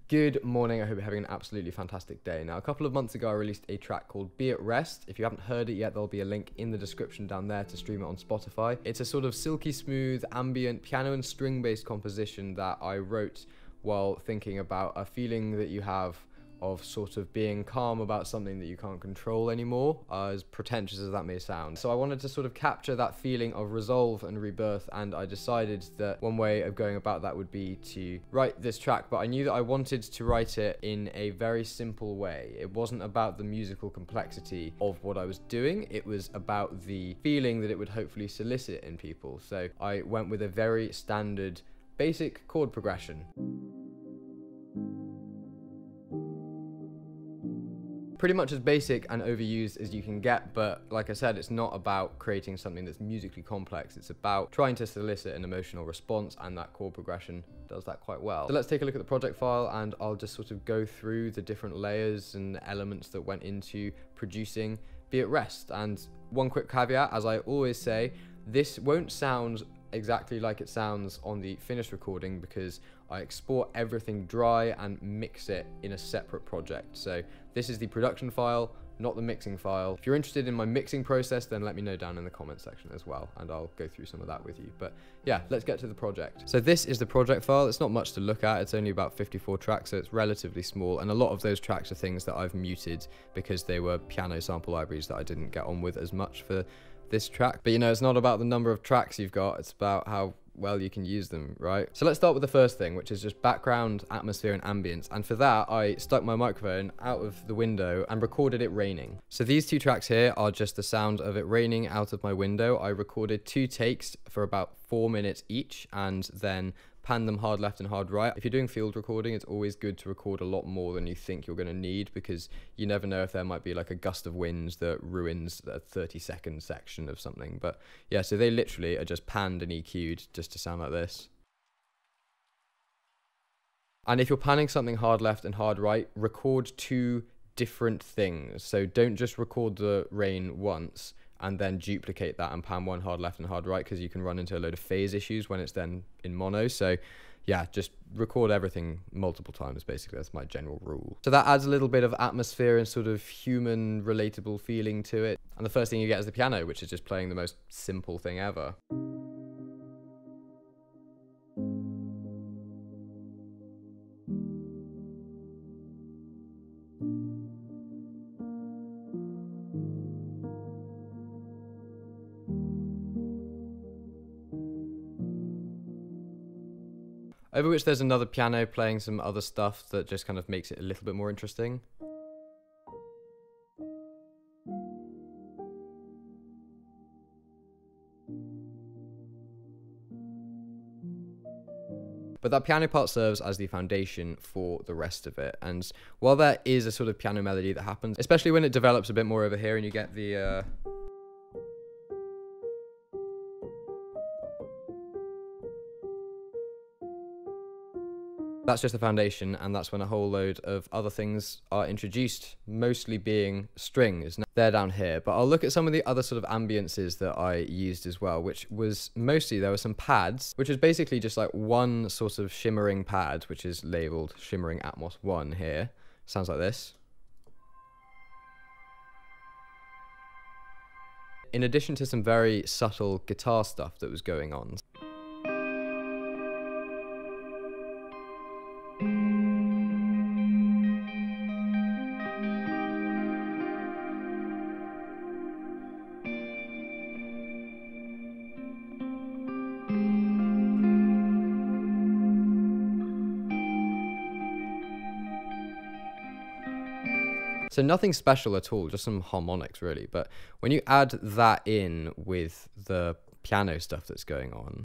Good morning, I hope you're having an absolutely fantastic day. Now, a couple of months ago, I released a track called Be At Rest. If you haven't heard it yet, there'll be a link in the description down there to stream it on Spotify. It's a sort of silky smooth, ambient, piano and string-based composition that I wrote while thinking about a feeling that you have of sort of being calm about something that you can't control anymore, as pretentious as that may sound. So I wanted to sort of capture that feeling of resolve and rebirth, and I decided that one way of going about that would be to write this track, but I knew that I wanted to write it in a very simple way. It wasn't about the musical complexity of what I was doing, it was about the feeling that it would hopefully solicit in people. So I went with a very standard, basic chord progression. Pretty much as basic and overused as you can get, but like I said, it's not about creating something that's musically complex. It's about trying to solicit an emotional response, and that chord progression does that quite well. So let's take a look at the project file, and I'll just sort of go through the different layers and elements that went into producing Be At Rest. And one quick caveat, as I always say, this won't sound exactly like it sounds on the finished recording because I export everything dry and mix it in a separate project. So this is the production file, not the mixing file. If you're interested in my mixing process, then let me know down in the comment section as well, and I'll go through some of that with you. But yeah, let's get to the project. So this is the project file. It's not much to look at. It's only about 54 tracks, so it's relatively small, and a lot of those tracks are things that I've muted because they were piano sample libraries that I didn't get on with as much for this track. But you know, it's not about the number of tracks you've got, it's about how well you can use them, right? So let's start with the first thing, which is just background, atmosphere and ambience. And for that, I stuck my microphone out of the window and recorded it raining. So these two tracks here are just the sound of it raining out of my window. I recorded 2 takes for about 4 minutes each, and then pan them hard left and hard right. If you're doing field recording, it's always good to record a lot more than you think you're going to need, because you never know if there might be like a gust of wind that ruins a 30-second section of something. But yeah, so they literally are just panned and EQ'd just to sound like this. And if you're panning something hard left and hard right, record 2 different things. So don't just record the rain once and then duplicate that and pan one hard left and hard right, because you can run into a load of phase issues when it's then in mono. So yeah, just record everything multiple times, basically. That's my general rule. So that adds a little bit of atmosphere and sort of human relatable feeling to it. And the first thing you get is the piano, which is just playing the most simple thing ever. Over which there's another piano playing some other stuff that just kind of makes it a little bit more interesting. But that piano part serves as the foundation for the rest of it. And while there is a sort of piano melody that happens, especially when it develops a bit more over here and you get the that's just the foundation, and that's when a whole load of other things are introduced, mostly being strings. Now, they're down here, but I'll look at some of the other sort of ambiences that I used as well, which was mostly, there were some pads, which is basically just like one sort of shimmering pad, which is labeled Shimmering Atmos 1 here. Sounds like this. In addition to some very subtle guitar stuff that was going on. So nothing special at all, just some harmonics really. But when you add that in with the piano stuff that's going on,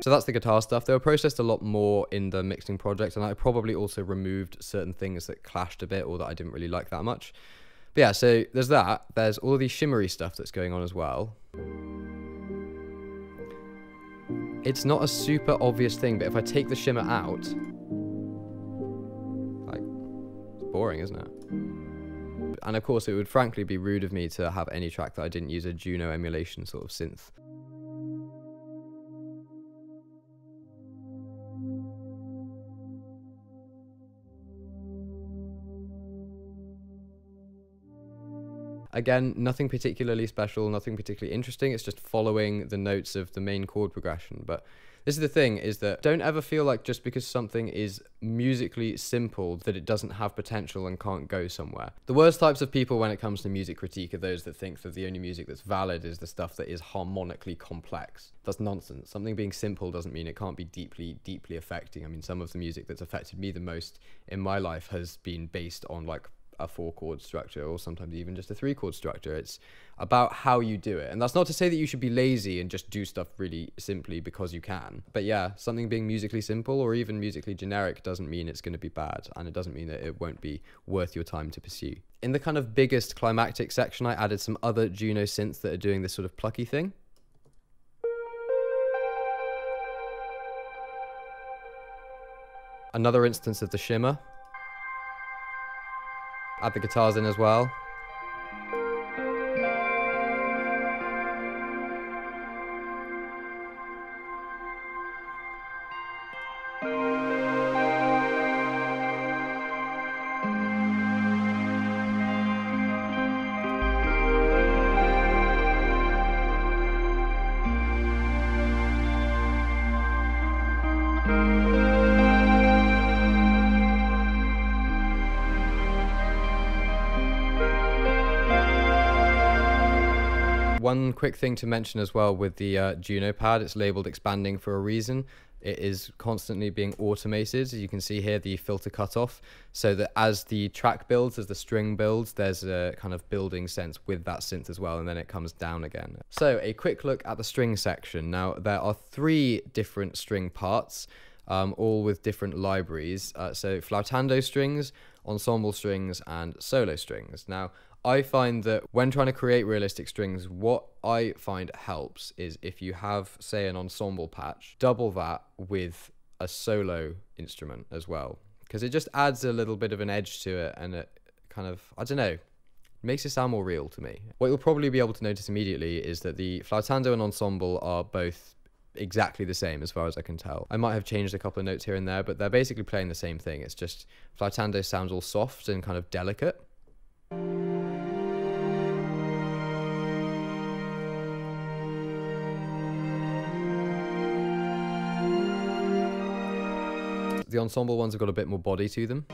so that's the guitar stuff. They were processed a lot more in the mixing project, and I probably also removed certain things that clashed a bit or that I didn't really like that much. But yeah, so there's that. There's all of the shimmery stuff that's going on as well. It's not a super obvious thing, but if I take the shimmer out, like, it's boring, isn't it? And of course, it would frankly be rude of me to have any track that I didn't use a Juno emulation sort of synth. Again, nothing particularly special, nothing particularly interesting. It's just following the notes of the main chord progression. But this is the thing, is that don't ever feel like just because something is musically simple that it doesn't have potential and can't go somewhere. The worst types of people when it comes to music critique are those that think that the only music that's valid is the stuff that is harmonically complex. That's nonsense. Something being simple doesn't mean it can't be deeply, deeply affecting. I mean, some of the music that's affected me the most in my life has been based on like a 4-chord structure, or sometimes even just a 3-chord structure. It's about how you do it. And that's not to say that you should be lazy and just do stuff really simply because you can. But yeah, something being musically simple or even musically generic doesn't mean it's going to be bad, and it doesn't mean that it won't be worth your time to pursue. In the kind of biggest climactic section, I added some other Juno synths that are doing this sort of plucky thing. Another instance of the shimmer. Add the guitars in as well. One quick thing to mention as well with the Juno pad, it's labeled expanding for a reason. It is constantly being automated. As you can see here, the filter cutoff, so that as the track builds, as the string builds, there's a kind of building sense with that synth as well, and then it comes down again. So a quick look at the string section. Now, there are 3 different string parts, all with different libraries. So flautando strings, ensemble strings, and solo strings. Now, I find that when trying to create realistic strings, what I find helps is if you have, say, an ensemble patch, double that with a solo instrument as well, because it just adds a little bit of an edge to it, and it kind of, I don't know, makes it sound more real to me. What you'll probably be able to notice immediately is that the flautando and ensemble are both exactly the same as far as I can tell. I might have changed a couple of notes here and there, but they're basically playing the same thing. It's just flautando sounds all soft and kind of delicate. The ensemble ones have got a bit more body to them.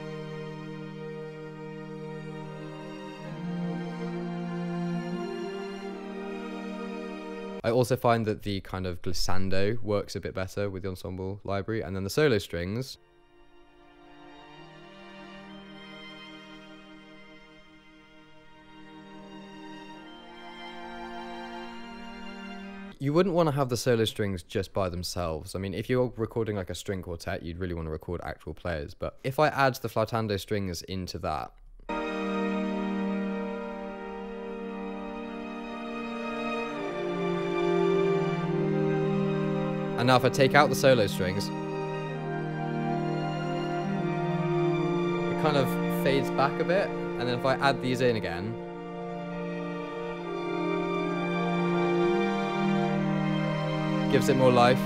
I also find that the kind of glissando works a bit better with the ensemble library, and then the solo strings. You wouldn't want to have the solo strings just by themselves. I mean, if you're recording like a string quartet, you'd really want to record actual players. But if I add the flautando strings into that, and now if I take out the solo strings, it kind of fades back a bit. And then if I add these in again, gives it more life.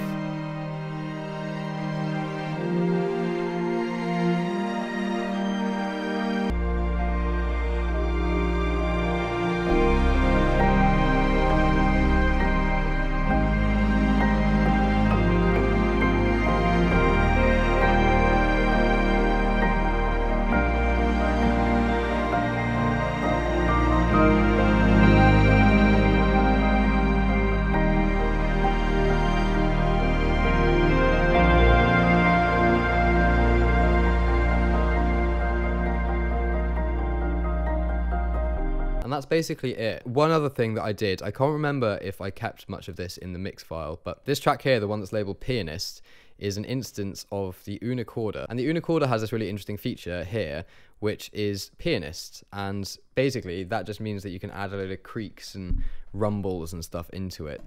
And that's basically it. One other thing that I did, I can't remember if I kept much of this in the mix file, but this track here, the one that's labeled Pianist, is an instance of the Unicorder. And the Unicorder has this really interesting feature here, which is pianists. And basically that just means that you can add a load of creaks and rumbles and stuff into it.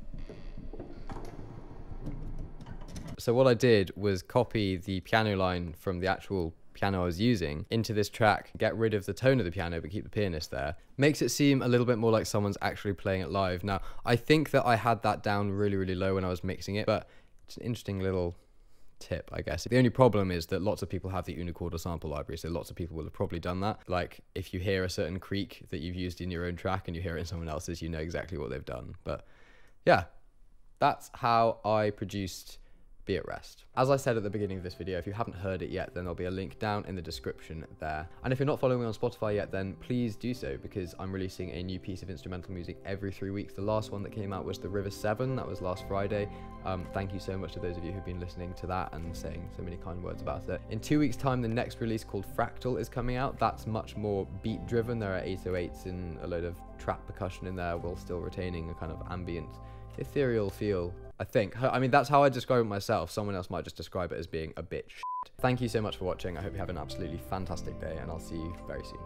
So what I did was copy the piano line from the actual piano I was using into this track, get rid of the tone of the piano but keep the pianist there. Makes it seem a little bit more like someone's actually playing it live. Now, I think that I had that down really, really low when I was mixing it, but it's an interesting little tip, I guess. The only problem is that lots of people have the Unicorder sample library, so lots of people will have probably done that. Like, if you hear a certain creak that you've used in your own track and you hear it in someone else's, you know exactly what they've done. But yeah, that's how I produced Be at Rest. As I said at the beginning of this video, if you haven't heard it yet, then there'll be a link down in the description there. And if you're not following me on Spotify yet, then please do so, because I'm releasing a new piece of instrumental music every 3 weeks. The last one that came out was The River 7, that was last Friday. Thank you so much to those of you who've been listening to that and saying so many kind words about it. In 2 weeks time, the next release called Fractal is coming out. That's much more beat driven. There are 808s and a load of trap percussion in there while still retaining a kind of ambient, ethereal feel, I think. I mean, that's how I describe it myself. Someone else might just describe it as being a bit shit. Thank you so much for watching. I hope you have an absolutely fantastic day, and I'll see you very soon.